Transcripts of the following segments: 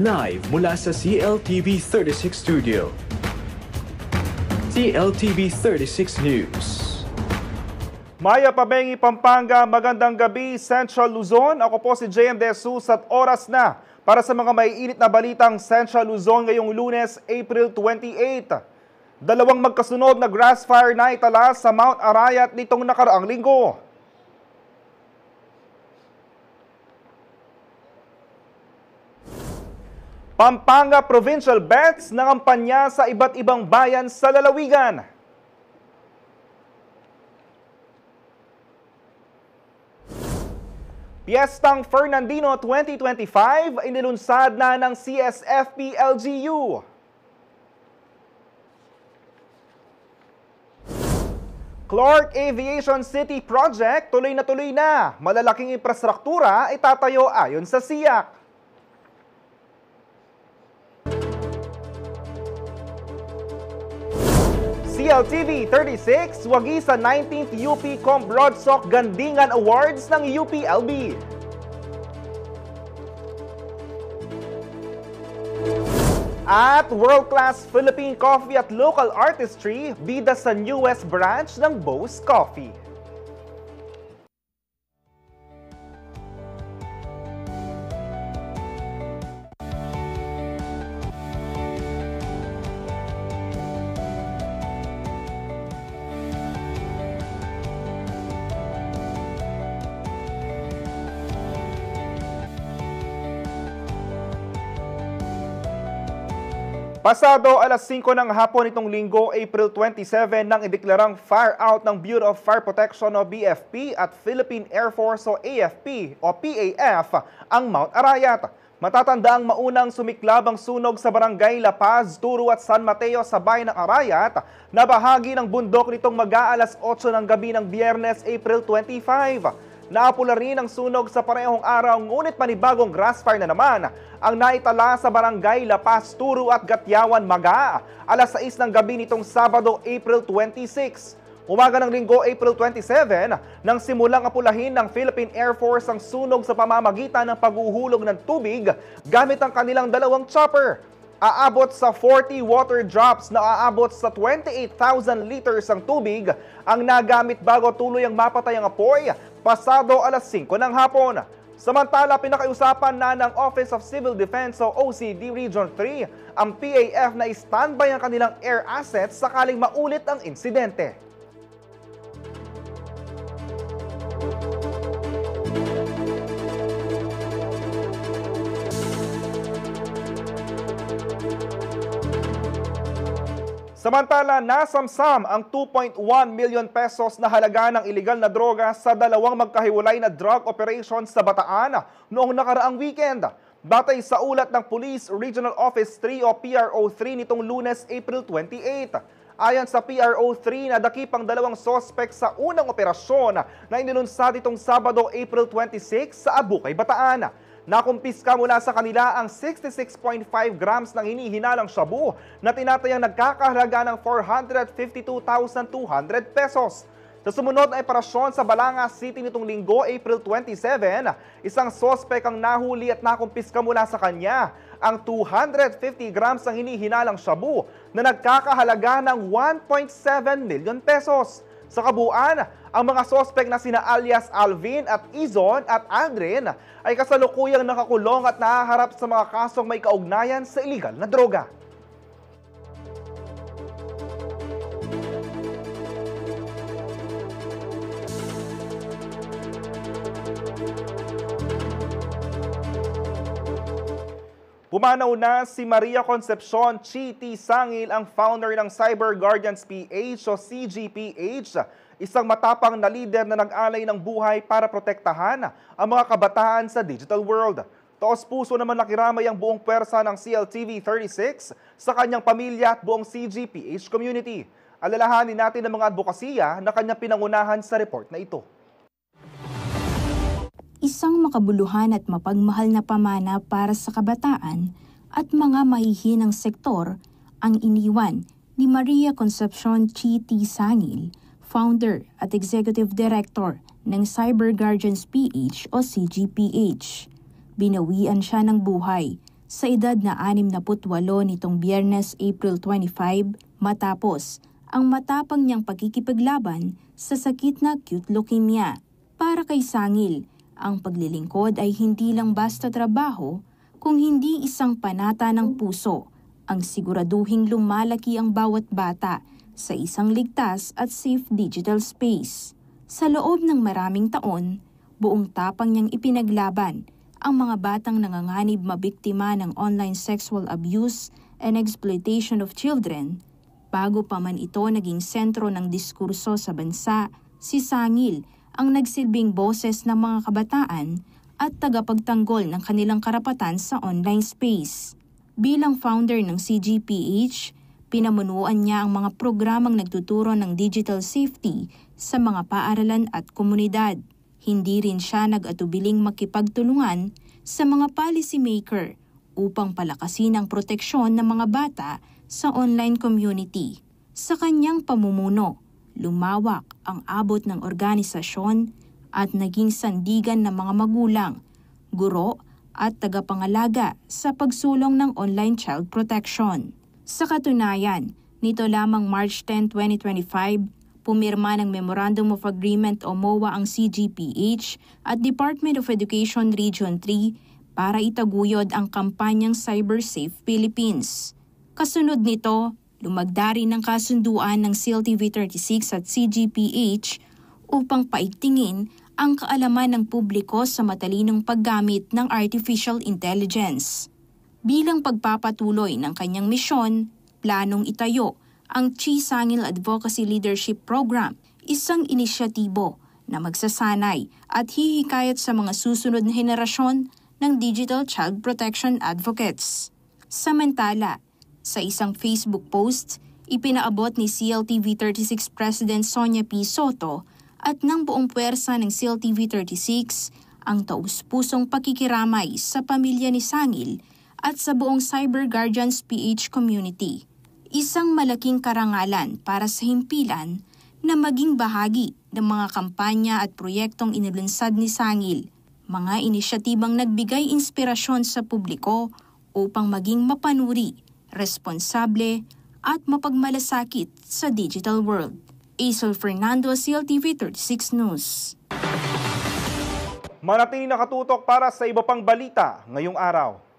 Live mula sa CLTV 36 Studio. CLTV 36 News. Maya Pabengi, Pampanga, magandang gabi, Central Luzon. Ako po si JM De Jesus at oras na para sa mga maiinit na balitang Central Luzon ngayong Lunes, April 28. Dalawang magkasunod na grass fire na itala sa Mount Arayat nitong nakaraang linggo. Pampanga Provincial Bets nangampanya sa iba't ibang bayan sa lalawigan. Piyestang Fernandino 2025 inilunsad na ng CSFP-LGU. Clark Aviation City Project tuloy na. Malalaking infrastruktura itatayo ayon sa SIAC. CLTV 36, wagi sa 19th UP Com Broadsock Gandingan Awards ng UPLB. At world-class Philippine coffee at local artistry, bida sa newest branch ng Bo's Coffee. Pasado alas 5 ng hapon itong linggo, April 27, nang ideklarang fire out ng Bureau of Fire Protection o BFP at Philippine Air Force o AFP o PAF ang Mount Arayat. Matatandaang maunang sumiklab ang sunog sa barangay La Paz, Turo at San Mateo sa bayan ng Arayat na bahagi ng bundok nitong mag-aalas 8 ng gabi ng Biyernes, April 25. Naapula rin ang sunog sa parehong araw, ngunit panibagong grass fire na naman ang naitala sa barangay La Paz, Turo at Gatyawan, Maga, alas 6 ng gabi nitong Sabado, April 26. Umaga ng Linggo, April 27, nang simulang apulahin ng Philippine Air Force ang sunog sa pamamagitan ng paghuhulog ng tubig gamit ang kanilang dalawang chopper. Aabot sa 40 water drops na aabot sa 28,000 liters ang tubig ang nagamit bago tuloy ang mapatay ang apoy pasado alas 5 ng hapon. Samantala, pinakiusapan na ng Office of Civil Defense o OCD Region 3 ang PAF na standby ang kanilang air assets sakaling maulit ang insidente. Samantala, nasamsam ang 2.1 million pesos na halaga ng ilegal na droga sa dalawang magkahiwalay na drug operations sa Bataan noong nakaraang weekend. Batay sa ulat ng Police Regional Office 3 o PRO3 nitong Lunes, April 28. Ayon sa PRO3, nadakip ang dalawang sospek sa unang operasyon na inilunsad itong Sabado, April 26 sa Abukay, Bataan. Nakumpiska mula sa kanila ang 66.5 grams ng hinihinalang shabu na tinatayang nagkakahalaga ng 452,200 pesos. Sa sumunod na operasyon sa Balanga City nitong Linggo, April 27, isang sospek ang nahuli at nakumpiska mula sa kanya ang 250 grams ng hinihinalang shabu na nagkakahalaga ng 1.7 million pesos. Sa kabuuan, ang mga sospek na sina alias Alvin at Izon at Aldrin ay kasalukuyang nakakulong at nahaharap sa mga kasong may kaugnayan sa iligal na droga. Pumanaw na si Maria Concepcion Chiti Sangil, ang founder ng Cyber Guardians PH o CGPH, isang matapang na leader na nag-alay ng buhay para protektahan ang mga kabataan sa digital world. Taos-puso naman nakiramay ang buong pwersa ng CLTV 36 sa kanyang pamilya at buong CGPH community. Alalahanin natin ang mga advokasya na kanyang pinangunahan sa report na ito. Isang makabuluhan at mapagmahal na pamana para sa kabataan at mga mahihinang sektor ang iniwan ni Maria Concepcion Chiti Sangil, founder at executive director ng Cyber Guardians PH o CGPH. Binawian siya ng buhay sa edad na 68 nitong Biyernes, April 25, matapos ang matapang niyang pagkikipaglaban sa sakit na acute leukemia. Para kay Sangil, ang paglilingkod ay hindi lang basta trabaho, kung hindi isang panata ng puso, ang siguraduhing lumalaki ang bawat bata sa isang ligtas at safe digital space. Sa loob ng maraming taon, buong tapang niyang ipinaglaban ang mga batang nanganganib mabiktima ng online sexual abuse and exploitation of children. Bago pa man ito naging sentro ng diskurso sa bansa, si Sangil ang nagsilbing boses ng mga kabataan at tagapagtanggol ng kanilang karapatan sa online space. Bilang founder ng CGPH, pinamunuan niya ang mga programang nagtuturo ng digital safety sa mga paaralan at komunidad. Hindi rin siya nag-atubiling makipagtulungan sa mga policymaker upang palakasin ang proteksyon ng mga bata sa online community. Sa kanyang pamumuno, lumawak ang abot ng organisasyon at naging sandigan ng mga magulang, guro at tagapangalaga sa pagsulong ng online child protection. Sa katunayan, nito lamang March 10, 2025, pumirma ng Memorandum of Agreement o MOA ang CGPH at Department of Education Region 3 para itaguyod ang kampanyang Cyber Safe Philippines. Kasunod nito, lumagda rin ng kasunduan ng CLTV36 at CGPH upang paigtingin ang kaalaman ng publiko sa matalinong paggamit ng artificial intelligence. Bilang pagpapatuloy ng kanyang misyon, planong itayo ang Chi Sangil Advocacy Leadership Program, isang inisyatibo na magsasanay at hihikayat sa mga susunod na henerasyon ng digital child protection advocates. Samantala, sa isang Facebook post, ipinaabot ni CLTV36 President Sonia P. Soto at ng buong puwersa ng CLTV36 ang taus-pusong pakikiramay sa pamilya ni Sangil at sa buong Cyber Guardians PH community. Isang malaking karangalan para sa himpilan na maging bahagi ng mga kampanya at proyektong inilunsad ni Sangil, mga inisyatibang nagbigay inspirasyon sa publiko upang maging mapanuri, responsable at mapagmalasakit sa digital world. Aisel Fernando, CLTV 36 News. Manatili nakatutok para sa iba pang balita ngayong araw.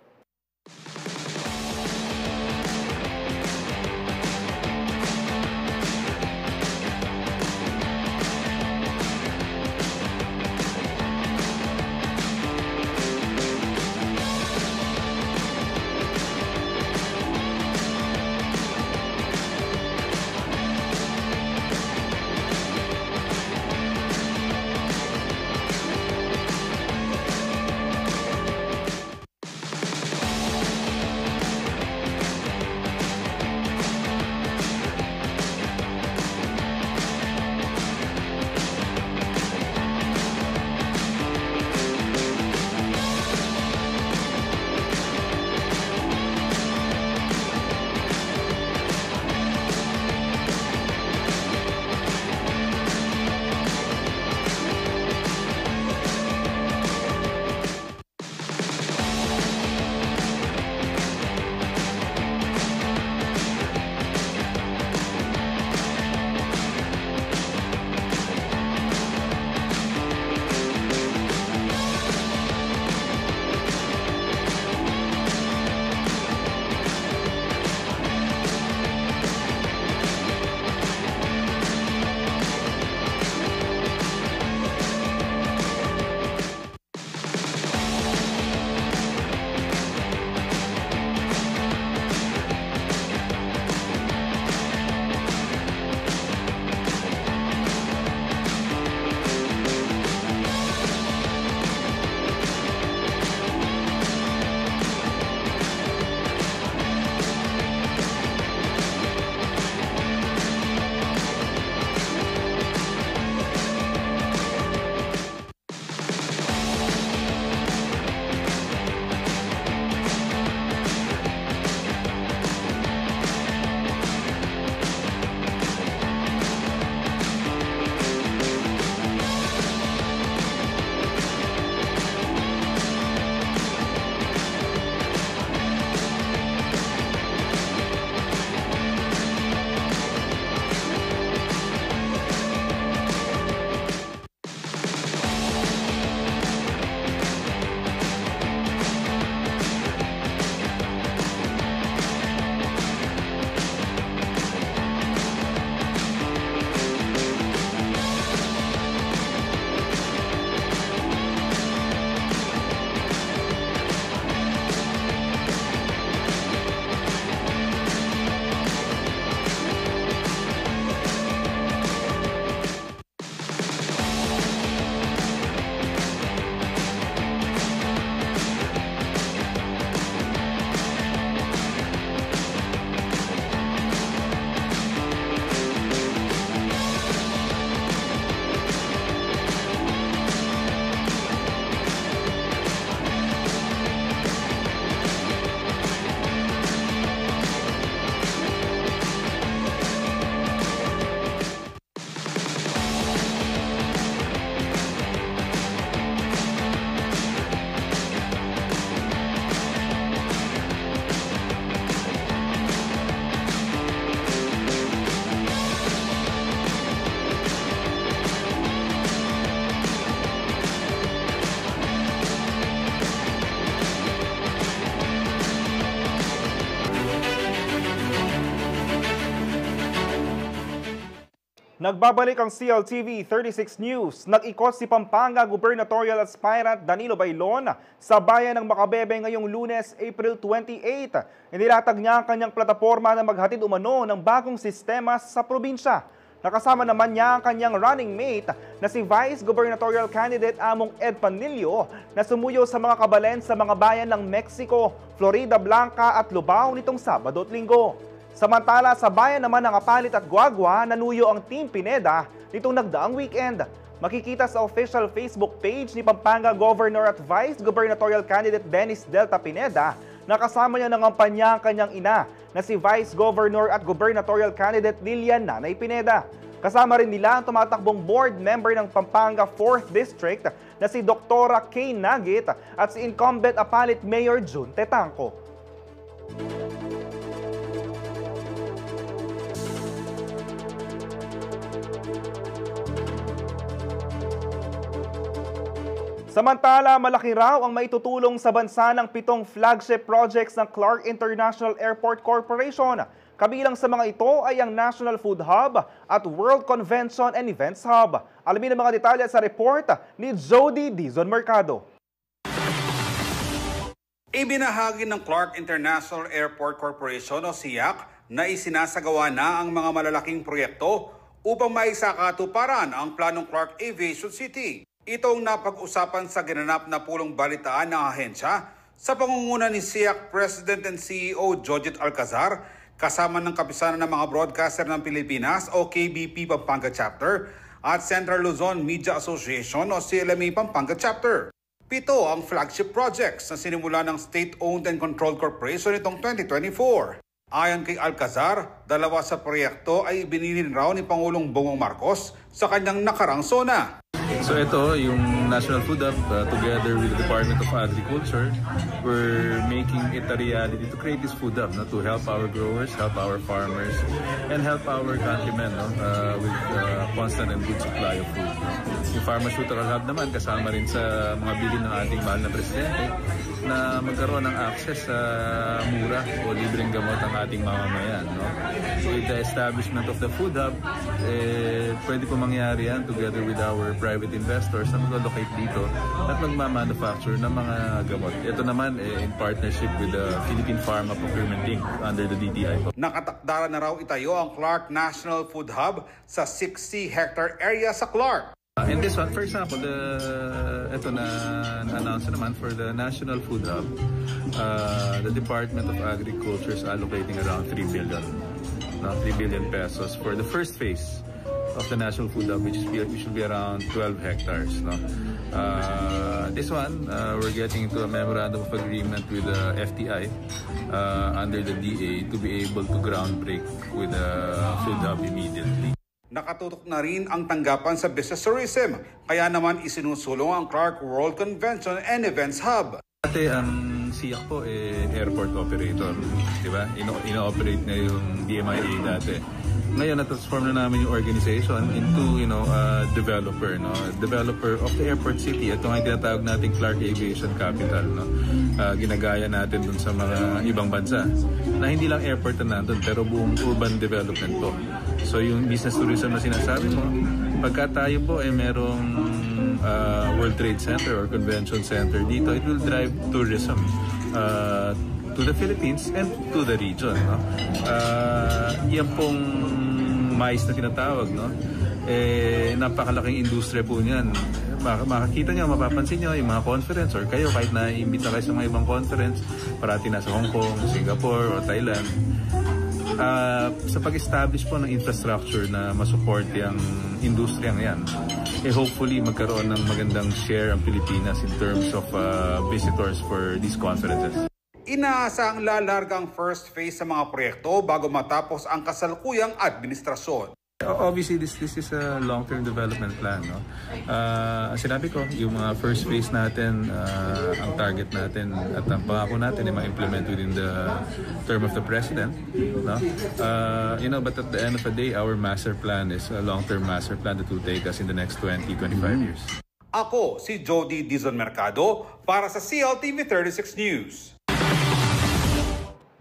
Nagbabalik ang CLTV 36 News. Nag-ikot si Pampanga Gubernatorial Aspirant Danilo Bailon sa bayan ng Macabebe ngayong Lunes, April 28. Inilatag niya ang kanyang plataporma na maghatid umano ng bagong sistema sa probinsya. Nakasama naman niya ang kanyang running mate na si Vice Gubernatorial Candidate Among Ed Panilio na sumuyo sa mga kabalen sa mga bayan ng Mexico, Florida Blanca at Lubao nitong Sabado at Linggo. Samantala, sa bayan naman ng Apalit at Guagua, nanuyo ang Team Pineda nitong nagdaang weekend. Makikita sa official Facebook page ni Pampanga Governor at Vice Gubernatorial Candidate Dennis Delta Pineda na kasama niya ng kampanya ang kanyang ina na si Vice Governor at Gubernatorial Candidate Lilian Nanay Pineda. Kasama rin nila ang tumatakbong board member ng Pampanga 4th District na si Dr. Kay Nagit at si incumbent Apalit Mayor June Tetangco. Samantala, malaki raw ang maitutulong sa bansa ng 7 flagship projects ng Clark International Airport Corporation. Kabilang sa mga ito ay ang National Food Hub at World Convention and Events Hub. Alamin ang mga detalye sa report ni Jody Dizon Mercado. Ibinahagi ng Clark International Airport Corporation o SIAC na isinasagawa na ang mga malalaking proyekto upang maisakatuparan ang planong Clark Aviation City. Ito ang napag-usapan sa ginanap na pulong balitaan ng ahensya sa pangunguna ni SIAC President and CEO Jojit Alcazar kasama ng kapisanan ng mga broadcaster ng Pilipinas o KBP Pampanga Chapter at Central Luzon Media Association o CLMA Pampanga Chapter. 7 ang flagship projects na sinimula ng State-Owned and Controlled Corporation itong 2024. Ayon kay Alcazar, 2 sa proyekto ay ibinilin raw ni Pangulong Bongbong Marcos sa kanyang nakarang SONA. So ito, yung National Food Hub, together with the Department of Agriculture, we're making it a reality to create this food hub to help our growers, help our farmers, and help our countrymen with constant and good supply of food. Yung Pharmaceutical Hub naman, kasama rin sa mga bilin ng ating mahal na Presidente na magkaroon ng access sa mura o libreng gamot ang ating mamamayan. With the establishment of the food hub, pwede po mangyari yan together with our private investors na mag-allocate dito at magmamanufacture ng mga gamot. Ito naman in partnership with the Philippine Pharma Procurement Inc. under the DTI. Nakatakdara na raw itayo ang Clark National Food Hub sa 60-hectare area sa Clark. In this one, for example, ito na na-announce naman for the National Food Hub, the Department of Agriculture is allocating around 3 billion pesos for the first phase of the National Food Hub, which should be around 12 hectares. This one, we're getting into a memorandum of agreement with the FTI under the DA to be able to groundbreak with the Food Hub immediately. Nakatutok na rin ang tanggapan sa business tourism, kaya naman isinusulong ang Clark World Convention and Events Hub. Dati ang SIAC po airport operator, di ba? Ino-operate na yung DMIA dati. Ngayon na-transform na namin yung organization into developer, developer of the airport city. Ito nga yung tinatawag nating Clark Aviation Capital, ginagaya natin dun sa mga ibang bansa na hindi lang airport na nandun pero buong urban development po. So yung business tourism na sinasabi mo, pagka tayo po merong World Trade Center or Convention Center dito, it will drive tourism to the Philippines and to the region. Yan pong mais na tinatawag, napakalaking industriya po niyan. Makakita nyo, mapapansin nyo yung mga conference or kayo kahit na-imbita kayo sa mga ibang conference, parati nasa Hong Kong, Singapore o Thailand. Sa pag-establish po ng infrastructure na masupport yung industriyang yan, hopefully magkaroon ng magandang share ang Pilipinas in terms of visitors for these conferences. Inaasang lalarga ang first phase sa mga proyekto bago matapos ang kasalukuyang administrasyon. Obviously, this is a long-term development plan. Sinabi ko, yung mga first phase natin, ang target natin at ang pangako natin ay ma-implement within the term of the President. But at the end of the day, our master plan is a long-term master plan that will take us in the next 20-25 years. Ako, si Jody Dizon Mercado para sa CLTV 36 News.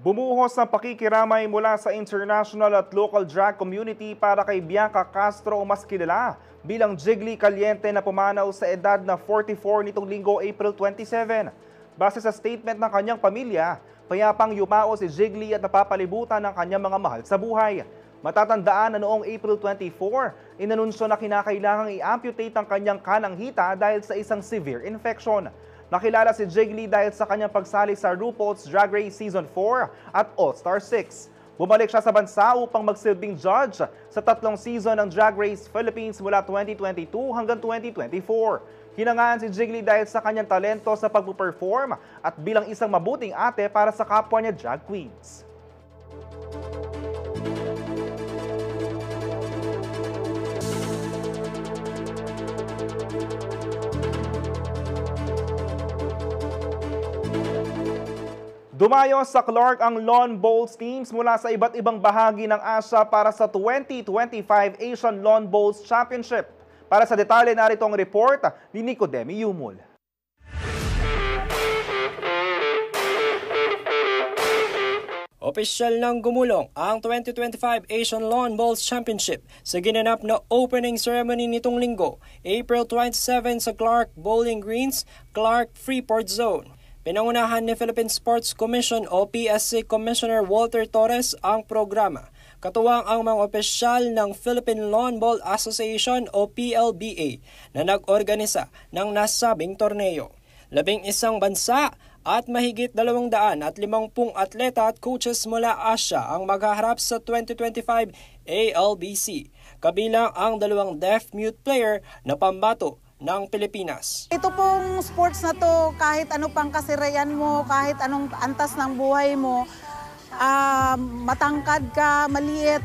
Bumuhos ng pakikiramay mula sa international at local drag community para kay Bianca Castro o mas kilala bilang Jiggly Caliente na pumanaw sa edad na 44 nitong linggo April 27. Base sa statement ng kanyang pamilya, payapang yumao si Jiggly at napapalibutan ng kanyang mga mahal sa buhay. Matatandaan na noong April 24, inanunsyo na kinakailangang i-amputate ang kanyang kanang hita dahil sa isang severe infection. Nakilala si Jiggly dahil sa kanyang pagsali sa RuPaul's Drag Race Season 4 at All-Star 6. Bumalik siya sa bansa upang magsilbing judge sa 3 season ng Drag Race Philippines mula 2022 hanggang 2024. Hinangaan si Jiggly dahil sa kanyang talento sa pagpuperform at bilang isang mabuting ate para sa kapwa niya drag queens. Dumayo sa Clark ang Lawn Bowls teams mula sa iba't ibang bahagi ng Asia para sa 2025 Asian Lawn Bowls Championship. Para sa detalye, narito ang report ni Nicodemi Yumul. Opisyal nang gumulong ang 2025 Asian Lawn Bowls Championship sa ginanap na opening ceremony nitong linggo, April 27 sa Clark Bowling Greens, Clark Freeport Zone. Pinangunahan ni Philippine Sports Commission o PSC Commissioner Walter Torres ang programa. Katuwang ang mga opisyal ng Philippine Lawn Bowl Association o PLBA na nag-organisa ng nasabing torneo. 11 bansa at mahigit 250 atleta at coaches mula Asia ang maghaharap sa 2025 ALBC. Kabilang ang 2 deaf-mute player na pambato ng Pilipinas. Ito pong sports na to, kahit ano pang kasirayan mo, kahit anong antas ng buhay mo, matangkad ka, maliit,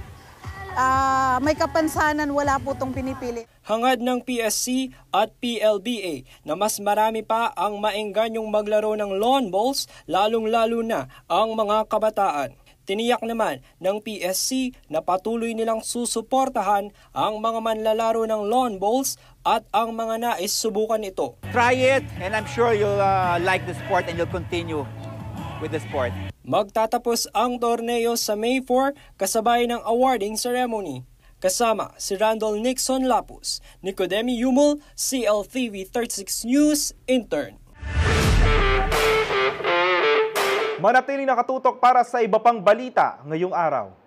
may kapansanan, wala po itong pinipili. Hangad ng PSC at PLBA na mas marami pa ang maengganyong maglaro ng lawn bowls, lalong-lalo na ang mga kabataan. Tiniyak naman ng PSC na patuloy nilang susuportahan ang mga manlalaro ng lawn bowls at ang mga nais subukan ito. Try it and I'm sure you'll like the sport and you'll continue with the sport. Magtatapos ang torneo sa May 4 kasabay ng awarding ceremony. Kasama si Randall Nixon Lapus, Nicodemi Yumul, CLTV 36 News, Intern. Manatiling nakatutok para sa iba pang balita ngayong araw.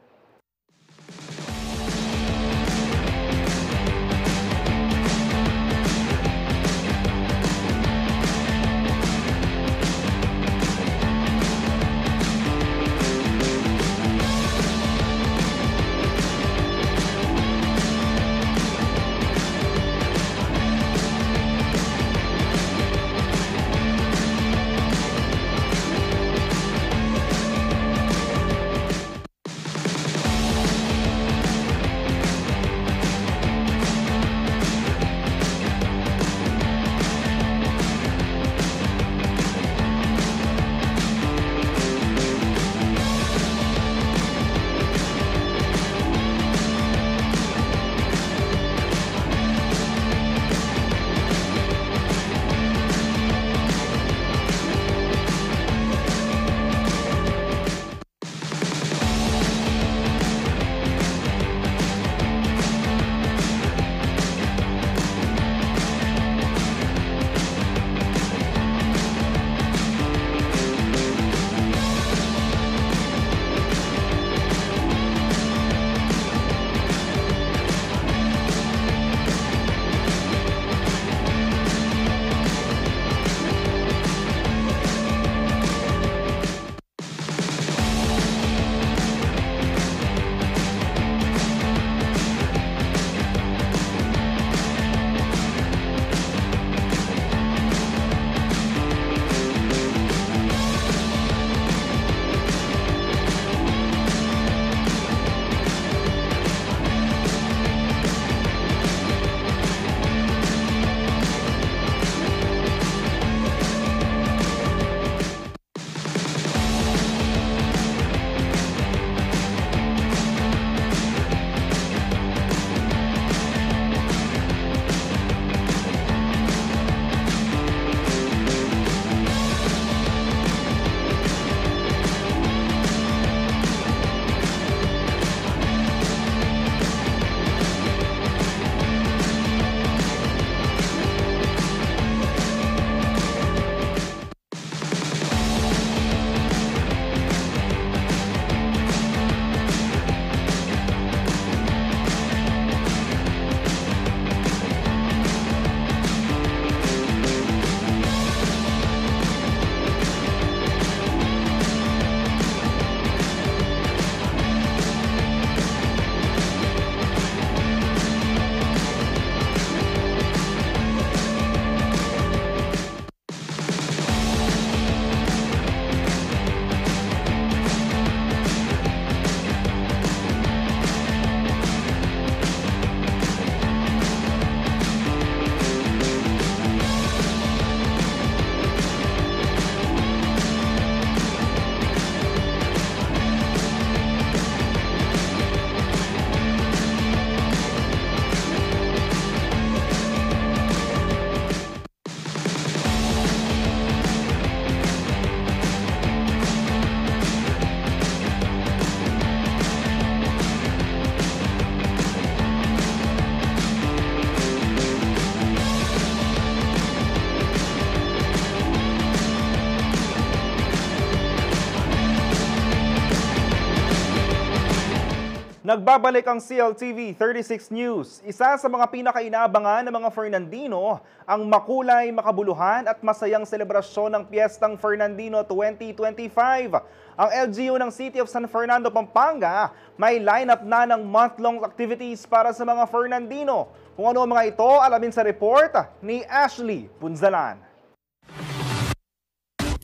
Nagbabalik ang CLTV 36 News. Isa sa mga pinakainaabangan ng mga Fernandino ang makulay, makabuluhan at masayang selebrasyon ng Piyestang Fernandino 2025. Ang LGU ng City of San Fernando, Pampanga may lineup na ng month-long activities para sa mga Fernandino. Kung ano ang mga ito, alamin sa report ni Ashley Punzalan.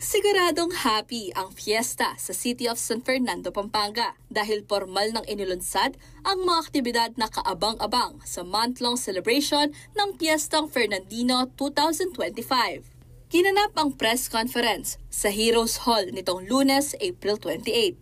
Siguradong happy ang fiesta sa City of San Fernando, Pampanga dahil formal nang inilunsad ang mga aktibidad na kaabang-abang sa month-long celebration ng Piestang Fernandino 2025. Ginanap ang press conference sa Heroes Hall nitong Lunes, April 28.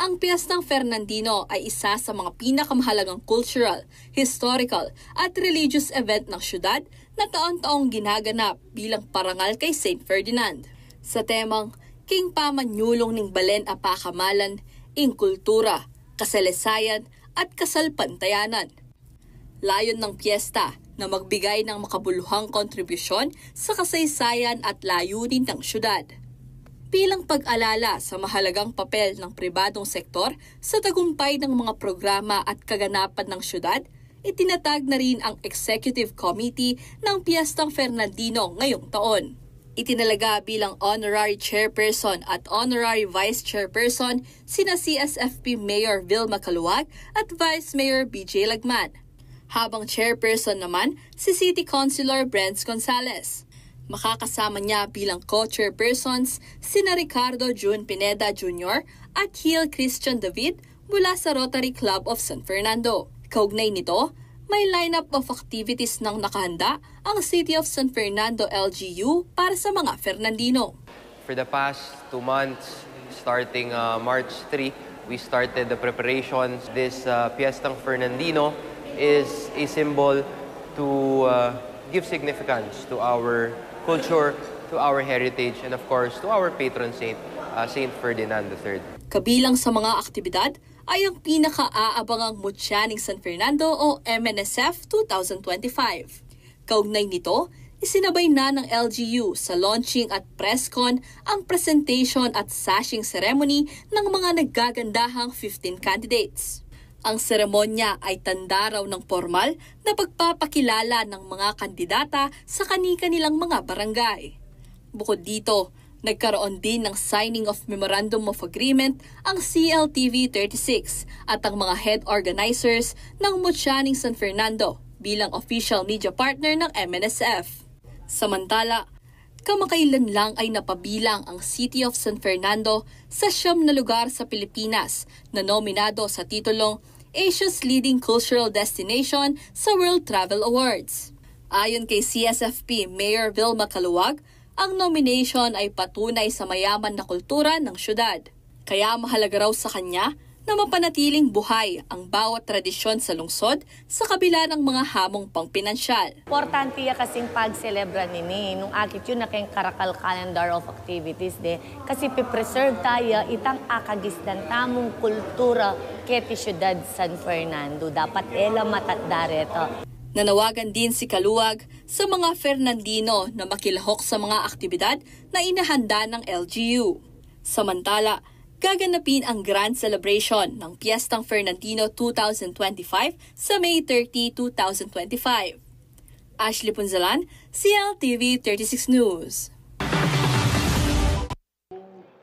Ang Piestang Fernandino ay isa sa mga pinakamahalagang cultural, historical at religious event ng syudad na taon-taong ginaganap bilang parangal kay Saint Ferdinand. Sa temang King Pamanyulong ning Balen a Pakamalan, ing kultura, kasaysayan at kasalpantayanan. Layon ng piyesta na magbigay ng makabuluhang kontribusyon sa kasaysayan at layunin ng syudad. Bilang pag-alala sa mahalagang papel ng pribadong sektor sa tagumpay ng mga programa at kaganapan ng syudad, itinatag na rin ang Executive Committee ng Piestang Fernandino ngayong taon. Itinalaga bilang Honorary Chairperson at Honorary Vice Chairperson sina CSFP Mayor Vilma Caluag at Vice Mayor BJ Lagman, habang Chairperson naman si City Councilor Brents Gonzales. Makakasama niya bilang co-chairpersons sina Ricardo June Pineda Jr. at Hill Christian David mula sa Rotary Club of San Fernando. Kaugnay nito, may lineup of activities nang nakahanda ang City of San Fernando LGU para sa mga Fernandino. For the past 2 months, starting March 3, we started the preparations. This Piestang Fernandino is a symbol to give significance to our culture, to our heritage, and of course, to our patron saint, Saint Ferdinand III. Kabilang sa mga aktibidad ay ang pinaka-aabangang Mutyaning San Fernando o MNSF 2025. Kaugnay nito, isinabay na ng LGU sa launching at presscon ang presentation at sashing ceremony ng mga naggagandahang 15 candidates. Ang seremonya ay tanda raw ng formal na pagpapakilala ng mga kandidata sa kani-kanilang mga barangay. Bukod dito, nagkaroon din ng signing of Memorandum of Agreement ang CLTV 36 at ang mga head organizers ng Mutyaning San Fernando bilang official media partner ng MNSF. Samantala, kamakailan lang ay napabilang ang City of San Fernando sa 9 na lugar sa Pilipinas na nominado sa titulong Asia's Leading Cultural Destination sa World Travel Awards. Ayon kay CSFP Mayor Vilma Caluag, ang nomination ay patunay sa mayaman na kultura ng syudad. Kaya mahalaga raw sa kanya na mapanatiling buhay ang bawat tradisyon sa lungsod sa kabila ng mga hamong pangpinansyal. Importante ya kasing pag-celebra nini, nung akit yun na kayong karakal calendar of activities de, kasi pipreserve tayo itang akagisdan tamong kultura keti syudad San Fernando. Dapat ela matandare ito. Nanawagan din si Caluag sa mga Fernandino na makilahok sa mga aktibidad na inahanda ng LGU. Samantala, gaganapin ang grand celebration ng Piestang Fernandino 2025 sa May 30, 2025. Ashley Punzalan, CLTV 36 News.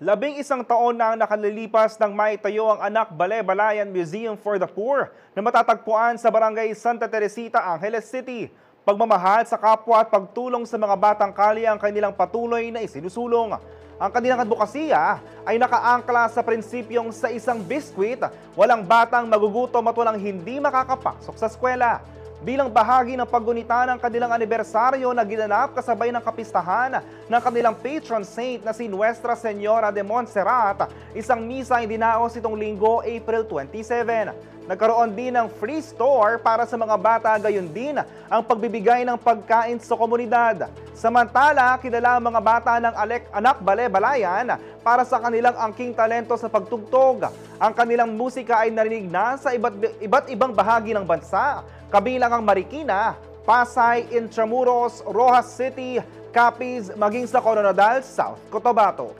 11 taon na ang nakalilipas nang maitayo ang Anak Balebalayan Museum for the Poor na matatagpuan sa Barangay Santa Teresita, Angeles City. Pagmamahal sa kapwa at pagtulong sa mga batang kali ang kanilang patuloy na isinusulong. Ang kanilang advokasya ay nakaangkla sa prinsipyong sa isang biskwit, walang batang magugutom at walang hindi makakapasok sa eskwela. Bilang bahagi ng paggunita ng kanilang anibersaryo na ginanap kasabay ng kapistahan ng kanilang patron saint na si Nuestra Señora de Montserrat, isang misa ay dinaos itong linggo, April 27. Nagkaroon din ng free store para sa mga bata, gayon din ang pagbibigay ng pagkain sa komunidad. Samantala, kilala ang mga bata ng Anak Balebalayan para sa kanilang angking talento sa pagtugtog. Ang kanilang musika ay narinig na sa iba't ibang bahagi ng bansa, kabilang ang Marikina, Pasay, Intramuros, Rojas City, Capiz, maging sa Coronadal, South Cotabato.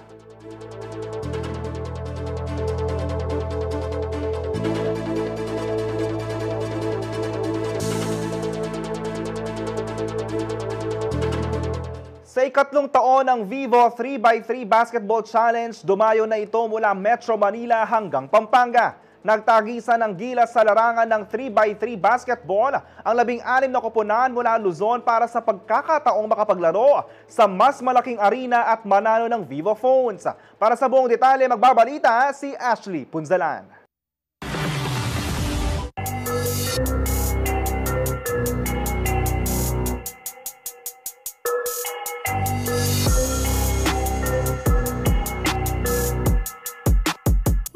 Sa ikatlong taon ng Vivo 3x3 Basketball Challenge, dumayo na ito mula Metro Manila hanggang Pampanga. Nagtagisan ng gilas sa larangan ng 3x3 basketball ang 16 na koponan mula Luzon para sa pagkakataong makapaglaro sa mas malaking arena at manalo ng Vivo phones. Para sa buong detalye, magbabalita si Ashley Punzalan.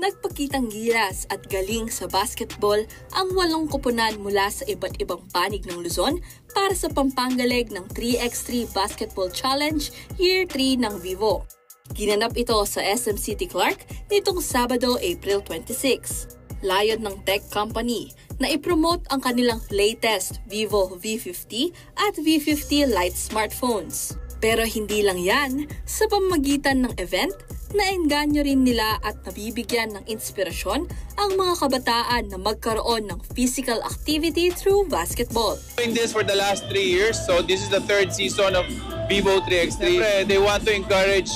Nagpakitang gilas at galing sa basketball ang 8 koponan mula sa iba't ibang panig ng Luzon para sa Pampanga leg ng 3x3 Basketball Challenge Year 3 ng Vivo. Ginanap ito sa SM City Clark nitong Sabado, April 26. Layon ng tech company na ipromote ang kanilang latest Vivo V50 at V50 Lite smartphones. Pero hindi lang yan, sa pamamagitan ng event, naengganyo rin nila at nabibigyan ng inspirasyon ang mga kabataan na magkaroon ng physical activity through basketball. Doing this for the last 3 years, so this is the 3rd season of Vivo 3x3. They want to encourage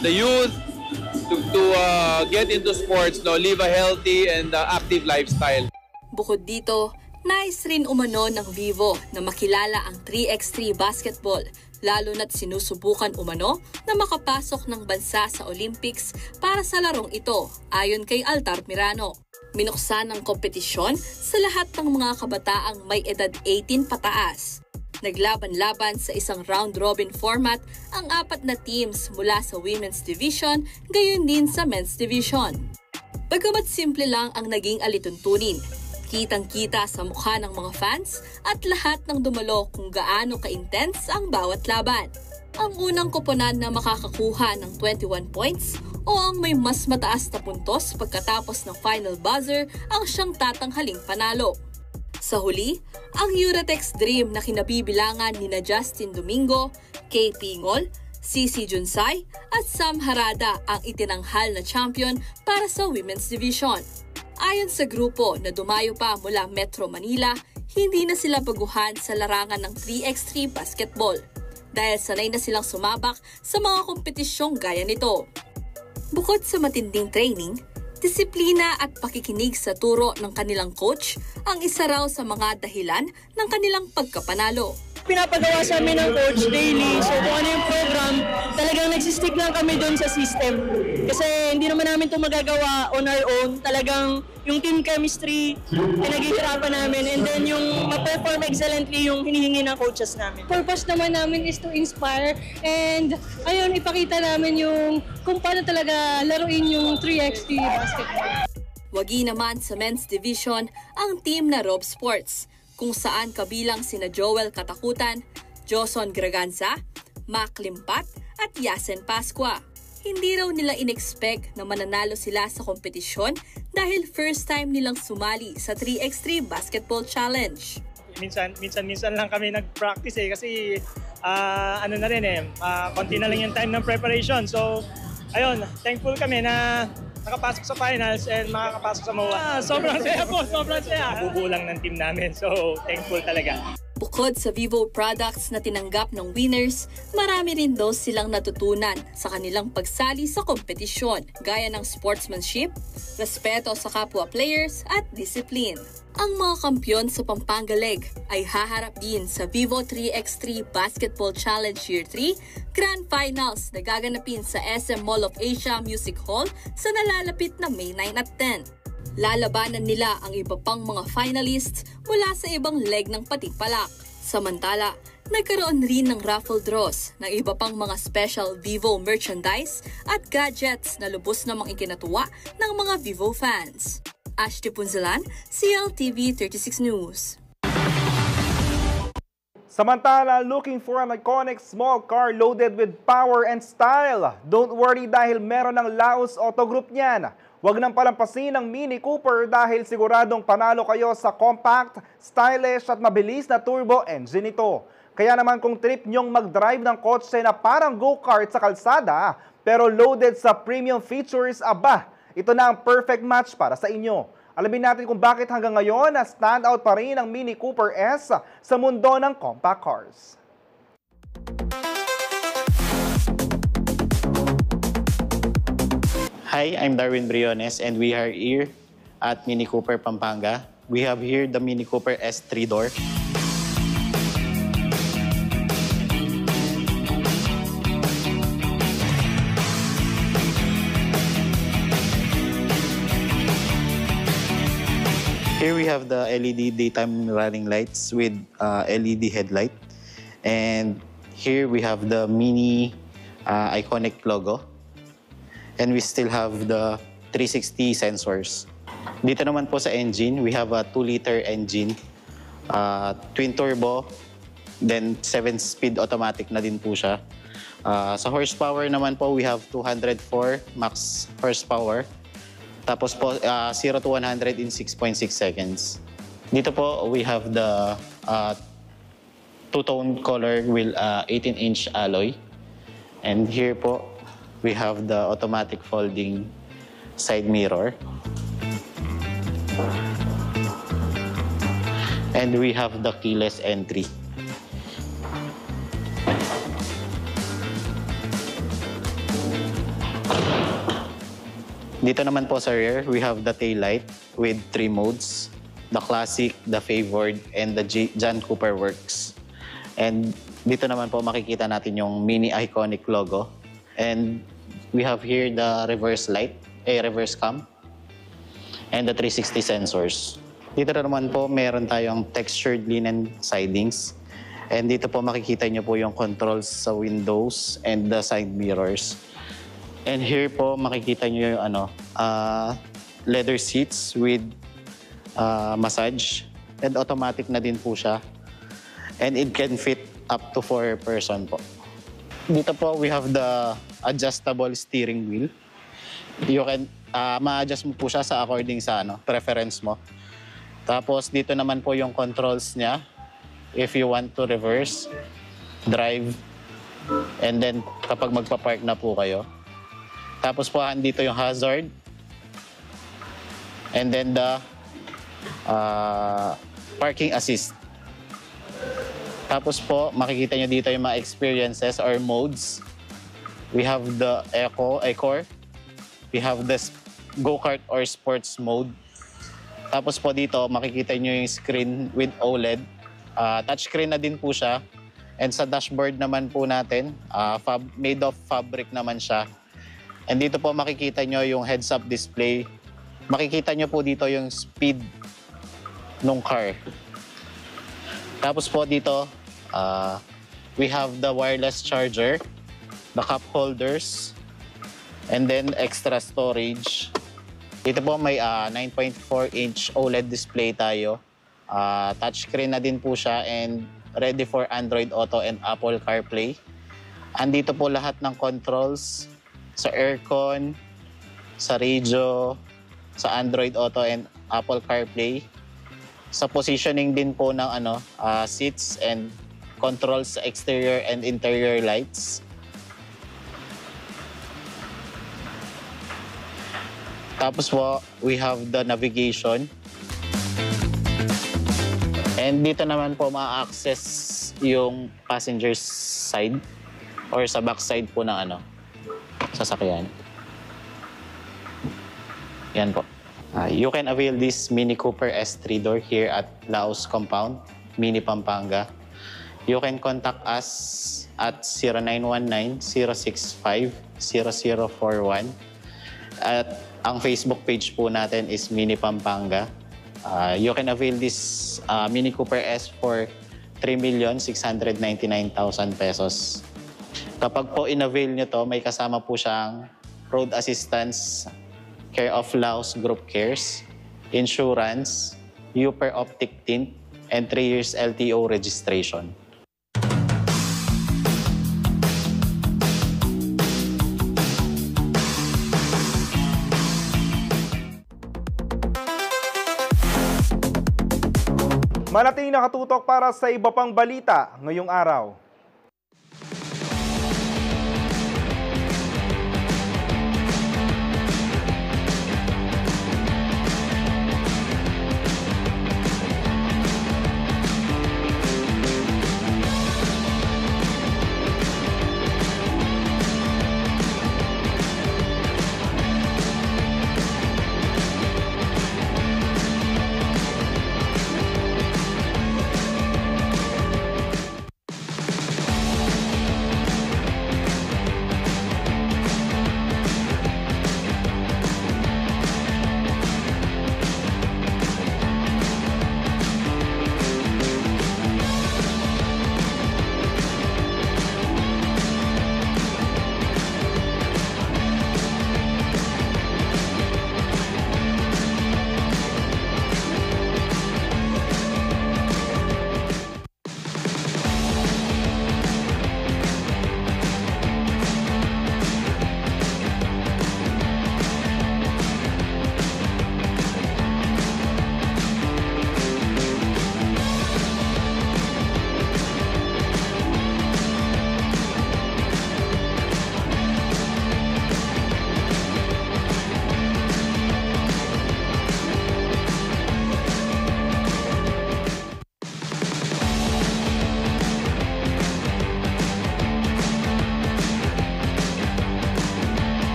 the youth to get into sports, live a healthy and active lifestyle. Bukod dito, nais rin umano ng Vivo na makilala ang 3x3 basketball, lalo na't sinusubukan umano na makapasok ng bansa sa Olympics para sa larong ito, ayon kay Altar Mirano. Minuksan ang kompetisyon sa lahat ng mga kabataang may edad 18 pataas. Naglaban-laban sa isang round-robin format ang 4 na teams mula sa Women's Division, gayon din sa Men's Division. Bagamat simple lang ang naging alituntunin, kitang-kita sa mukha ng mga fans at lahat ng dumalo kung gaano ka-intense ang bawat laban. Ang unang koponan na makakakuha ng 21 points o ang may mas mataas na puntos pagkatapos ng final buzzer ang siyang tatanghaling panalo. Sa huli, ang Uratex Dream na kinabibilangan nina Justin Domingo, Kay Pingol, Cici Junsay at Sam Harada ang itinanghal na champion para sa Women's Division. Ayon sa grupo na dumayo pa mula Metro Manila, hindi na sila baguhan sa larangan ng 3x3 basketball dahil sanay na silang sumabak sa mga kompetisyong gaya nito. Bukod sa matinding training, disiplina at pakikinig sa turo ng kanilang coach ang isa raw sa mga dahilan ng kanilang pagkapanalo. Pinapagawa sa amin ng coach daily. So kung ano yung program, talagang nagsistick lang kami doon sa system. Kasi hindi naman namin ito magagawa on our own. Talagang yung team chemistry, pinaghihirapan namin. And then yung ma-perform excellently yung hinihingi ng coaches namin. Purpose naman namin is to inspire. And ayun, ipakita namin yung kung paano talaga laruin yung 3x3 basketball. Wagi naman sa men's division ang team na Rob Sports, kung saan kabilang sina Joel Katakutan, Joson Graganza, Mac Limpat at Yasen Pascua. Hindi raw nila in-expect na mananalo sila sa kompetisyon dahil first time nilang sumali sa 3x3 Basketball Challenge. Minsan lang kami nag-practice kasi konti na lang yung time ng preparation. So ayun, thankful kami na nakapasok sa finals and makakapasok sa MOA. Sobrang saya po, sobrang saya. Bubulang ng team namin, so thankful talaga. Bukod sa Vivo products na tinanggap ng winners, marami rin daw silang natutunan sa kanilang pagsali sa kompetisyon, gaya ng sportsmanship, respeto sa kapwa players at discipline. Ang mga kampiyon sa Pampanga Leg ay haharap din sa Vivo 3x3 Basketball Challenge Year 3 Grand Finals na gaganapin sa SM Mall of Asia Music Hall sa nalalapit na May 9 at 10. Lalabanan nila ang iba pang mga finalists mula sa ibang leg ng Patimpalak. Samantala, nagkaroon rin ng raffle draws ng iba pang mga special Vivo merchandise at gadgets na lubos namang ikinatuwa ng mga Vivo fans. Ashley Punzalan, CLTV 36 News. Samantala, looking for an iconic small car loaded with power and style? Don't worry dahil meron ng Laos Auto Group niyan. Huwag nang palampasin ang Mini Cooper dahil siguradong panalo kayo sa compact, stylish at mabilis na turbo engine nito. Kaya naman kung trip nyong mag-drive ng kotse na parang go-kart sa kalsada pero loaded sa premium features, ito na ang perfect match para sa inyo. Alamin natin kung bakit hanggang ngayon na stand out pa rin ang Mini Cooper S sa mundo ng compact cars. Hi, I'm Darwin Briones and we are here at Mini Cooper Pampanga. We have here the Mini Cooper S3 door. Here we have the LED daytime running lights with LED headlight. And here we have the Mini iconic logo. And we still have the 360 sensors. Dito naman po sa engine, we have a 2-liter engine, twin turbo, then 7-speed automatic na din po siya. Sa horsepower naman po, we have 204 max horsepower. Tapos po, 0 to 100 in 6.6 seconds. Dito po, we have the two-tone color with 18-inch alloy. And here po, we have the automatic folding side mirror. And we have the keyless entry. Dito naman po sa rear, we have the tail light with 3 modes. The Classic, the Favored, and the John Cooper Works. And dito naman po makikita natin yung Mini iconic logo. And we have here the reverse light, reverse cam, and the 360 sensors. Dito naman po, meron tayong textured linen sidings. And dito po makikita nyo po yung controls sa windows and the side mirrors. And here po makikita nyo yung leather seats with massage. And automatic na din po siya. And it can fit up to 4 person po. Dito po, we have the adjustable steering wheel. You can ma-adjust mo po siya sa according sa preference mo. Tapos dito naman po yung controls niya. If you want to reverse, drive, and then kapag magpa-park na po kayo. Tapos po dito yung hazard. And then the parking assist. Tapos po, makikita nyo dito yung mga experiences or modes. We have the Ecore. We have the Go-Kart or Sports mode. Tapos po dito, makikita nyo yung screen with OLED. Touchscreen na din po siya. And sa dashboard naman po natin, made of fabric naman siya. And dito po makikita nyo yung heads-up display. Makikita nyo po dito yung speed ng car. Tapos po dito, we have the wireless charger, the cup holders, and then extra storage. Dito po may 9.4-inch OLED display tayo. Touchscreen na din po siya and ready for Android Auto and Apple CarPlay. Andito po lahat ng controls sa aircon, sa radio, sa Android Auto and Apple CarPlay. Sa positioning din po ng seats and controls sa exterior and interior lights. Tapos po, we have the navigation. And dito naman po ma-access yung passenger side or sa back side po ng sasakyan. Yan po. You can avail this Mini Cooper S3 door here at Laos Compound, Mini Pampanga. You can contact us at 0919-065-0041. At ang Facebook page po natin is Mini Pampanga. You can avail this Mini Cooper S for 3,699,000 pesos. Kapag po in-avail nyo to, may kasama po siyang road assistance, care of Laos Group Cares, insurance, Uper Optic Tint, and 3 years LTO registration. Manatiling nakatutok para sa iba pang balita ngayong araw.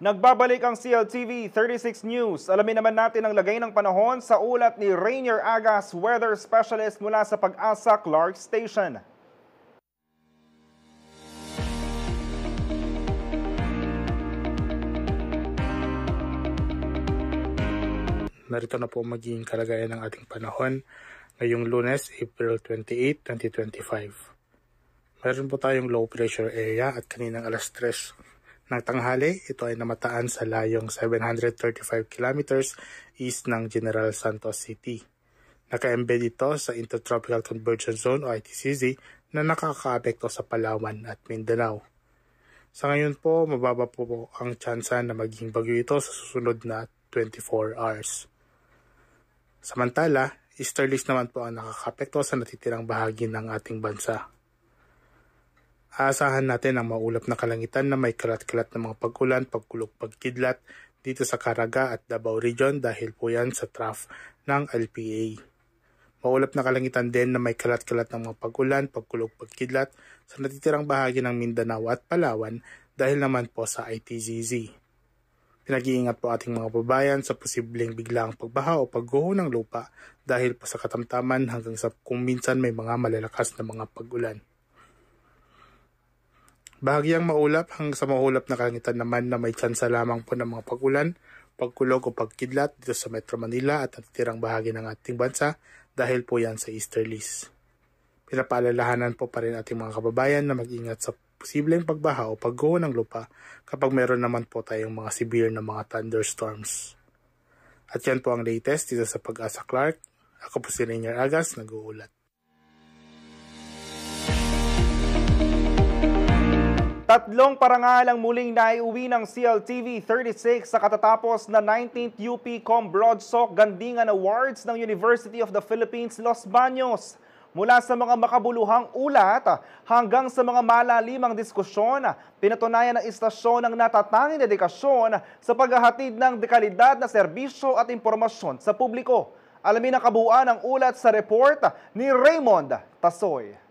Nagbabalik ang CLTV 36 News. Alamin naman natin ang lagay ng panahon sa ulat ni Rainier Agas, weather specialist mula sa Pag-asa Clark Station. Narito na po magiging kalagayan ng ating panahon ngayong Lunes, April 28, 2025. Meron po tayong low pressure area at kaninang alas 3 ng tanghali, ito ay namataan sa layong 735 kilometers east ng General Santos City. Naka-embed ito sa Intertropical Convergence Zone o ITCZ na nakakaapekto sa Palawan at Mindanao. Sa ngayon po, mababa po ang tsansa na maging bagyo ito sa susunod na 24 hours. Samantala, easterlies naman po ang nakakaapekto sa natitirang bahagi ng ating bansa. Aasahan natin ang maulap na kalangitan na may kalat-kalat na mga pag-ulan, pagkulog, pagkidlat dito sa Caraga at Davao Region dahil po yan sa trough ng LPA. Maulap na kalangitan din na may kalat-kalat ng mga pag-ulan, pagkulog, pagkidlat sa natitirang bahagi ng Mindanao at Palawan dahil naman po sa ITZZ. Pinag-iingat po ating mga babayan sa posibleng biglaang pagbaha o pagguho ng lupa dahil po sa katamtaman hanggang sa kung minsan may mga malalakas na mga pag-ulan. Bahagyang maulap hanggang sa maulap na kalangitan naman na may tsansa lamang po ng mga pag-ulan, pagkulog o pagkidlat dito sa Metro Manila at natitirang bahagi ng ating bansa dahil po yan sa easterlies. Pinapaalalahanan po pa rin ating mga kababayan na mag-ingat sa posibleng pagbaha o pagguho ng lupa kapag meron naman po tayong mga severe na mga thunderstorms. At yan po ang latest dito sa Pag-asa Clark. Ako po si Rainier Agas, nag-uulat. Tatlong parangal ang muling naiuwi ng CLTV 36 sa katatapos na 19th UP Com-Broadsok Gandingan Awards ng University of the Philippines, Los Baños. Mula sa mga makabuluhang ulat hanggang sa mga malalimang diskusyon, pinatunayan ng istasyon ang natatanging dedikasyon sa paghahatid ng dekalidad na serbisyo at impormasyon sa publiko. Alamin ang kabuuan ng ulat sa report ni Raymond Tasoy.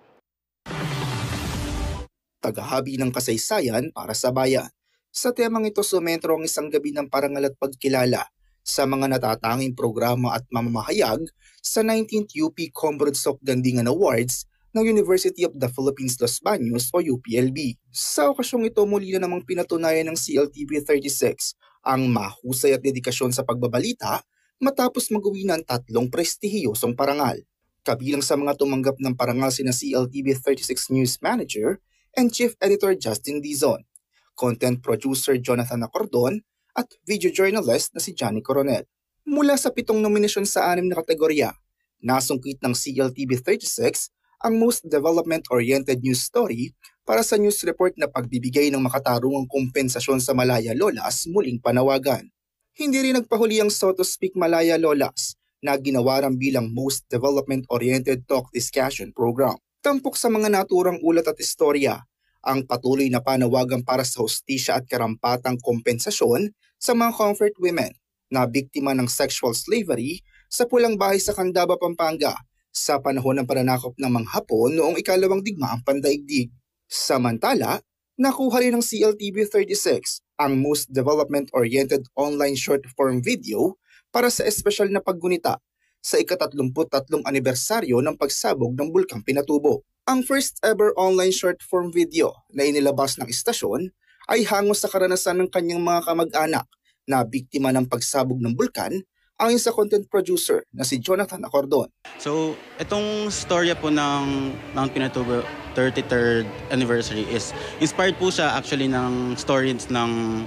Tagahabi ng kasaysayan para sa bayan. Sa temang ito, sumentro ang isang gabi ng parangal at pagkilala sa mga natatanging programa at mamamahayag sa 19th UP Com-Broadsok Gandingan Awards ng University of the Philippines, Los Baños o UPLB. Sa okasyong ito, muli na namang pinatunayan ng CLTV 36 ang mahusay at dedikasyon sa pagbabalita matapos mag-uwi ng tatlong prestihiyosong parangal. Kabilang sa mga tumanggap ng parangal sina CLTV 36 News Manager and Chief Editor Justin Dizon, Content Producer Jonathan Acordon, at Video Journalist na si Johnny Coronel. Mula sa 7 nominasyon sa 6 na kategorya, nasungkit ng CLTV 36 ang Most Development-Oriented News Story para sa news report na pagbibigay ng makatarungang kompensasyon sa Malaya Lolas muling panawagan. Hindi rin nagpahuli ang So to Speak Malaya Lolas na ginawaran bilang Most Development-Oriented Talk Discussion Program. Tampok sa mga naturang ulat at istorya ang patuloy na panawagan para sa hustisya at karampatang kompensasyon sa mga comfort women na biktima ng sexual slavery sa Pulang Bahay sa Candaba, Pampanga sa panahon ng pananakop ng mga Hapon noong ikalawang digmaang pandaigdig. Samantala, nakuha rin ng CLTV 36 ang Most Development-Oriented Online Short Form Video para sa espesyal na paggunita sa ika-33 anibersaryo ng pagsabog ng Bulkang Pinatubo. Ang first ever online short form video na inilabas ng istasyon ay hango sa karanasan ng kanyang mga kamag-anak na biktima ng pagsabog ng bulkan ayon sa content producer na si Jonathan Acordon. So, itong storya po ng Mount Pinatubo 33rd anniversary is inspired po siya actually ng stories ng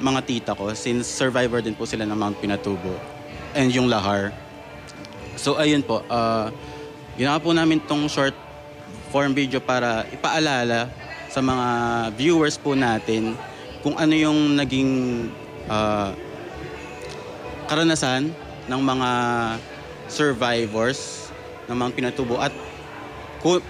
mga tita ko since survivor din po sila ng Mount Pinatubo and yung Lahar. So ayun po, ginawa po namin tong short form video para ipaalala sa mga viewers po natin kung ano yung naging karanasan ng mga survivors ng Mount Pinatubo at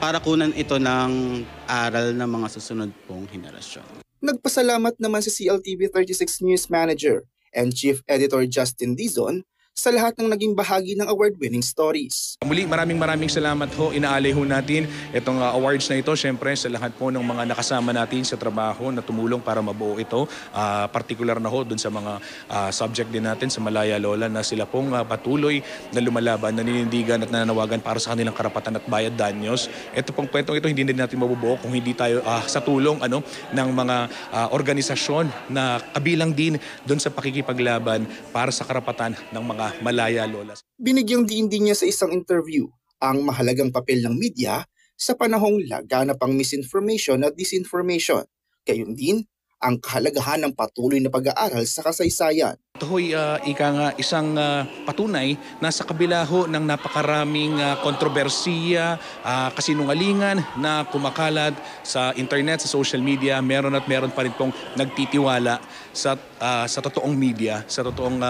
para kunan ito ng aral ng mga susunod pong henerasyon. Nagpasalamat naman si CLTV 36 News Manager and Chief Editor Justin Dizon sa lahat ng naging bahagi ng award-winning stories. Muli, maraming salamat ho. Inaalay ho natin itong awards na ito, syempre sa lahat po ng mga nakasama natin sa trabaho na tumulong para mabuo ito. Particular na ho dun sa mga subject din natin sa Malaya Lola na sila pong patuloy na lumalaban, naninindigan at nananawagan para sa kanilang karapatan at bayad danyos. Ito pong kwentong ito hindi din natin mabubuo kung hindi tayo sa tulong ng mga organisasyon na kabilang din dun sa pakikipaglaban para sa karapatan ng mga Malaya Lola. Binigyang diin din niya sa isang interview ang mahalagang papel ng media sa panahong laganap ang misinformation at disinformation. Gayon din ang kahalagahan ng patuloy na pag-aaral sa kasaysayan. Ito ho'y isang patunay na sa kabila ho ng napakaraming kontrobersiya, kasinungalingan na kumakalat sa internet, sa social media, meron pa rin pong nagtitiwala sa totoong media,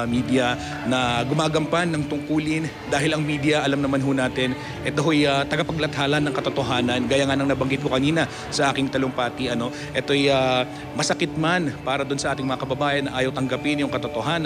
media na gumagampan ng tungkulin dahil ang media, alam naman ho natin, ito ho'y tagapaglathalan ng katotohanan, gaya nga nang nabanggit ko kanina sa aking talumpati, ito'y masakit man para doon sa ating mga kababayan na ayaw tanggapin yung katotohanan,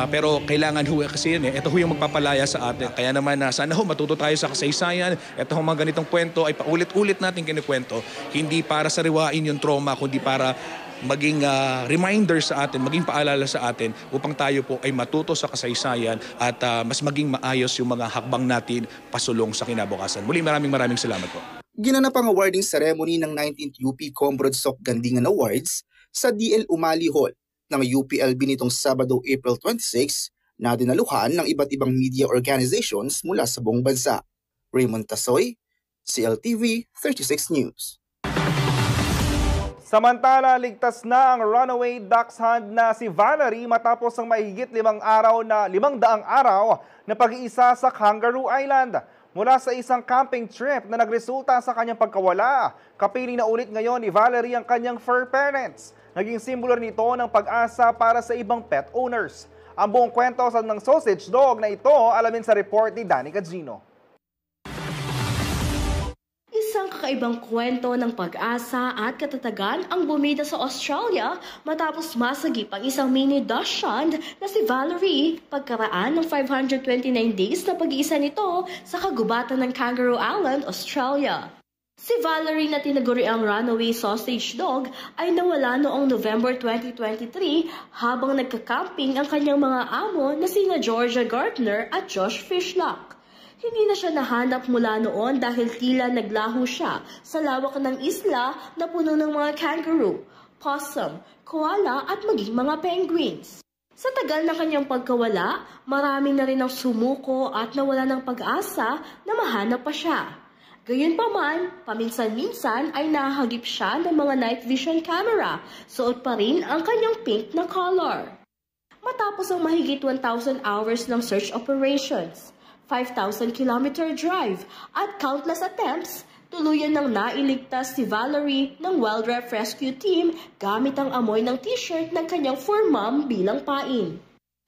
pero kailangan ho kasi yun ito ho yung magpapalaya sa atin. Kaya naman sana ho matuto tayo sa kasaysayan. Ito ho mga ganitong kwento ay paulit-ulit natin kinikwento, hindi para sariwain yung trauma, kundi para maging reminder sa atin, maging paalala sa atin upang tayo po ay matuto sa kasaysayan at mas maging maayos yung mga hakbang natin pasulong sa kinabukasan. Muli maraming salamat po. Ginanap ang awarding ceremony ng 19th UP Combrod-Sok Gandingan Awards sa DL Umali Hall ng UPLB nitong Sabado, April 26 na dinaluhan ng iba't ibang media organizations mula sa buong bansa. Raymond Tasoy, CLTV 36 News. Samantala, ligtas na ang runaway dachshund na si Valerie matapos ang mahigit 500 araw na pag-iisa sa Kangaroo Island. Mula sa isang camping trip na nagresulta sa kanyang pagkawala, kapiling na ulit ngayon ni Valerie ang kanyang fur parents. Naging simbolo nito ng pag-asa para sa ibang pet owners. Ang buong kwento ng sausage dog na ito, alamin sa report ni Danny Cagino. Isang kakaibang kwento ng pag-asa at katatagan ang bumida sa Australia matapos masagip ang isang mini dachshund na si Valerie pagkaraan ng 529 days na pag-iisa nito sa kagubatan ng Kangaroo Island, Australia. Si Valerie na tinaguri ang runaway sausage dog ay nawala noong November 2023 habang nagka-camping ang kanyang mga amo na sina Georgia Gardner at Josh Fishlock. Hindi na siya nahanap mula noon dahil tila naglaho siya sa lawak ng isla na puno ng mga kangaroo, possum, koala at maging mga penguins. Sa tagal ng kanyang pagkawala, marami na rin ang sumuko at nawala ng pag-asa na mahanap pa siya. Gayunpaman, paminsan-minsan ay nahagip siya ng mga night vision camera, suot pa rin ang kanyang pink na collar. Matapos ang mahigit 1,000 hours ng search operations, 5,000-kilometer drive at countless attempts, tuluyan nang nailigtas si Valerie ng Wildlife Rescue Team gamit ang amoy ng t-shirt ng kanyang fur mom bilang pain.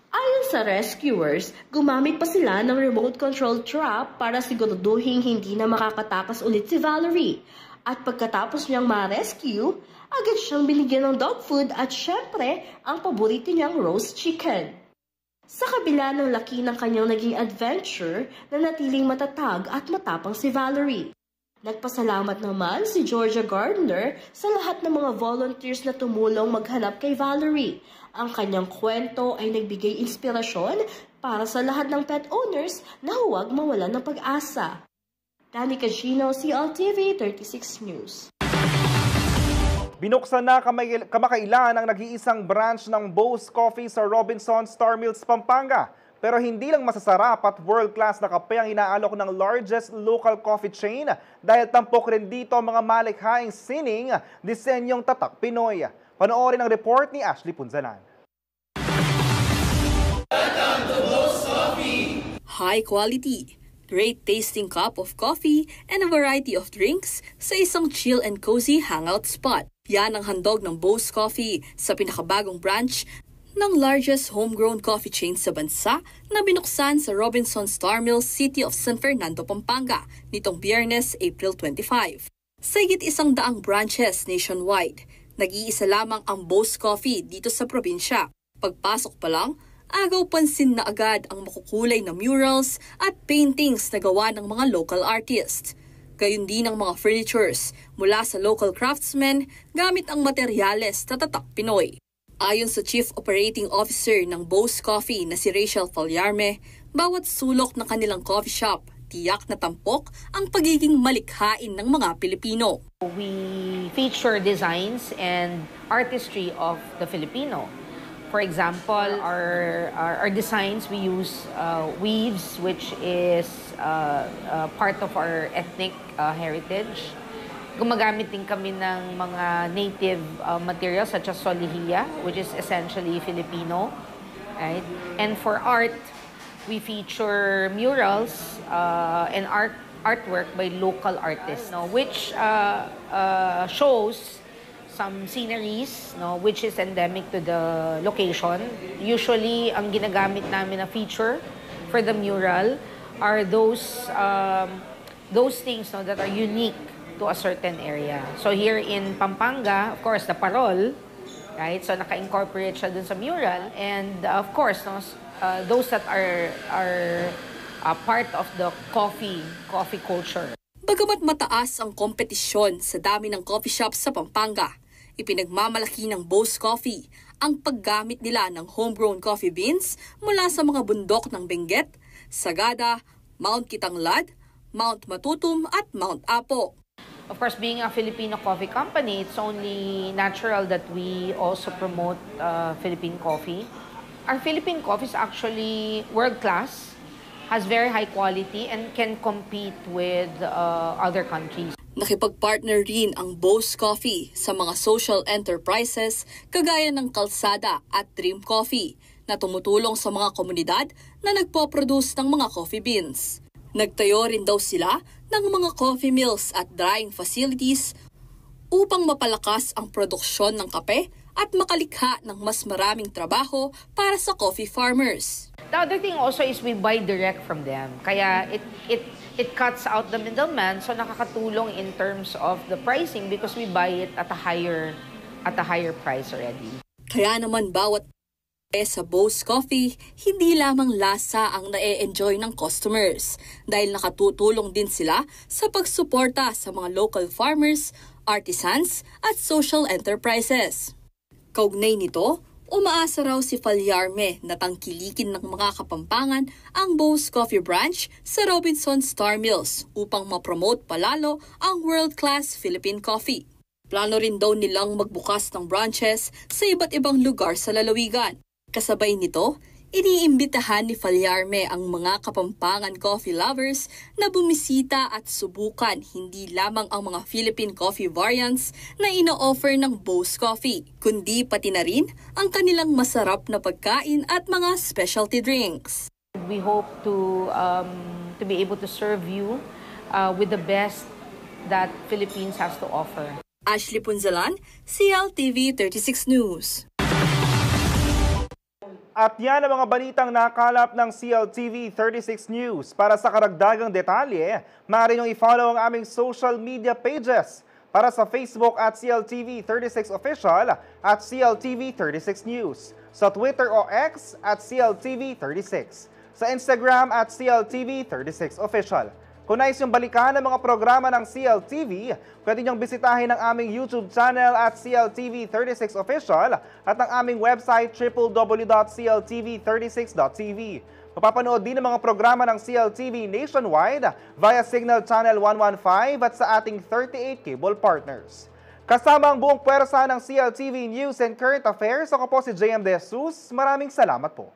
Ayon sa rescuers, gumamit pa sila ng remote-controlled trap para siguraduhin hindi na makakatakas ulit si Valerie. At pagkatapos niyang ma-rescue, agad siyang binigyan ng dog food at syempre ang paborito niyang roast chicken. Sa kabila ng laki ng kanyang naging adventure, nanatiling matatag at matapang si Valerie. Nagpasalamat naman si Georgia Gardner sa lahat ng mga volunteers na tumulong maghanap kay Valerie. Ang kanyang kwento ay nagbigay inspirasyon para sa lahat ng pet owners na huwag mawalan ng pag-asa. Danny Cagino, CLTV 36 News. Binuksan na kamakailan ang nag-iisang branch ng Bo's Coffee sa Robinson Star Mills, Pampanga. Pero hindi lang masasarap at world-class na kape ang inaalok ng largest local coffee chain dahil tampok rin dito ang mga malikhaing sining disenyong tatak Pinoy. Panoorin ang report ni Ashley Punzalan. High quality, great tasting cup of coffee and a variety of drinks sa isang chill and cozy hangout spot. Yan ang handog ng Bo's Coffee sa pinakabagong branch ng largest homegrown coffee chain sa bansa na binuksan sa Robinson Star Mills, City of San Fernando, Pampanga nitong Biyernes, April 25. Sa higit 100 branches nationwide, nag-iisa lamang ang Bo's Coffee dito sa probinsya. Pagpasok pa lang, agaw pansin na agad ang makukulay na murals at paintings na gawa ng mga local artists. Gayun din ang mga furnitures mula sa local craftsmen gamit ang materyales na tatak Pinoy. Ayon sa Chief Operating Officer ng Bo's Coffee na si Rachel Fallarme, bawat sulok ng kanilang coffee shop, tiyak na tampok ang pagiging malikhain ng mga Pilipino. We feature designs and artistry of the Filipino. For example, our designs, we use weaves, which is part of our ethnic heritage. Gumagamit din kami ng mga native materials such as solihiya, which is essentially Filipino. Right? And for art, we feature murals and artwork by local artists, which shows some sceneries, which is endemic to the location. Usually, ang ginagamit namin na feature for the mural are those things that are unique to a certain area. So here in Pampanga, of course, the parol, right? So naka-incorporate siya dun sa mural, and of course, those that are part of the coffee culture. Bagamat mataas ang kompetisyon sa dami ng coffee shops sa Pampanga, ipinagmamalaki ng Bo's Coffee ang paggamit nila ng homegrown coffee beans mula sa mga bundok ng Benguet, Sagada, Mount Kitanglad, Mount Matutum at Mount Apo. Of course, being a Filipino coffee company, it's only natural that we also promote Philippine coffee. Our Philippine coffee is actually world-class, has very high quality, and can compete with other countries. Nakipag-partner rin ang Bo's Coffee sa mga social enterprises kagaya ng Kalsada at Dream Coffee na tumutulong sa mga komunidad na nagpo-produce ng mga coffee beans. Nagtayo rin daw sila ng mga coffee mills at drying facilities upang mapalakas ang produksyon ng kape at makalikha ng mas maraming trabaho para sa coffee farmers. The other thing also is we buy direct from them. Kaya it cuts out the middleman, so nakakatulong in terms of the pricing because we buy it at a higher price already. Kaya naman bawat sa Bo's Coffee, hindi lamang lasa ang na-e-enjoy ng customers dahil nakatutulong din sila sa pagsuporta sa mga local farmers, artisans at social enterprises. Kaugnay nito, umaasa raw si Fallarme na tangkilikin ng mga Kapampangan ang Bo's Coffee branch sa Robinson Star Mills upang ma-promote palalo ang world-class Philippine coffee. Plano rin daw nilang magbukas ng branches sa iba't ibang lugar sa lalawigan. Kasabay nito, iniimbitahan ni Fallarme ang mga Kapampangan coffee lovers na bumisita at subukan hindi lamang ang mga Philippine coffee variants na ino-offer ng Bo's Coffee, kundi pati na rin ang kanilang masarap na pagkain at mga specialty drinks. We hope to be able to serve you with the best that Philippines has to offer. Ashley Punzalan, CLTV 36 News. At yan ang mga balitang nakalap ng CLTV 36 News. Para sa karagdagang detalye, maaari niyong i-follow ang aming social media pages. Para sa Facebook at CLTV 36 Official at CLTV 36 News. Sa Twitter o X at CLTV 36. Sa Instagram at CLTV 36 Official. Kung nais yung balikan ng mga programa ng CLTV, pwede niyong bisitahin ang aming YouTube channel at CLTV 36 Official at ang aming website www.cltv36.tv. Mapapanood din ang mga programa ng CLTV nationwide via Signal Channel 115 at sa ating 38 cable partners. Kasama ang buong puwersa ng CLTV News and Current Affairs, ako po si JM De Jesus. Maraming salamat po.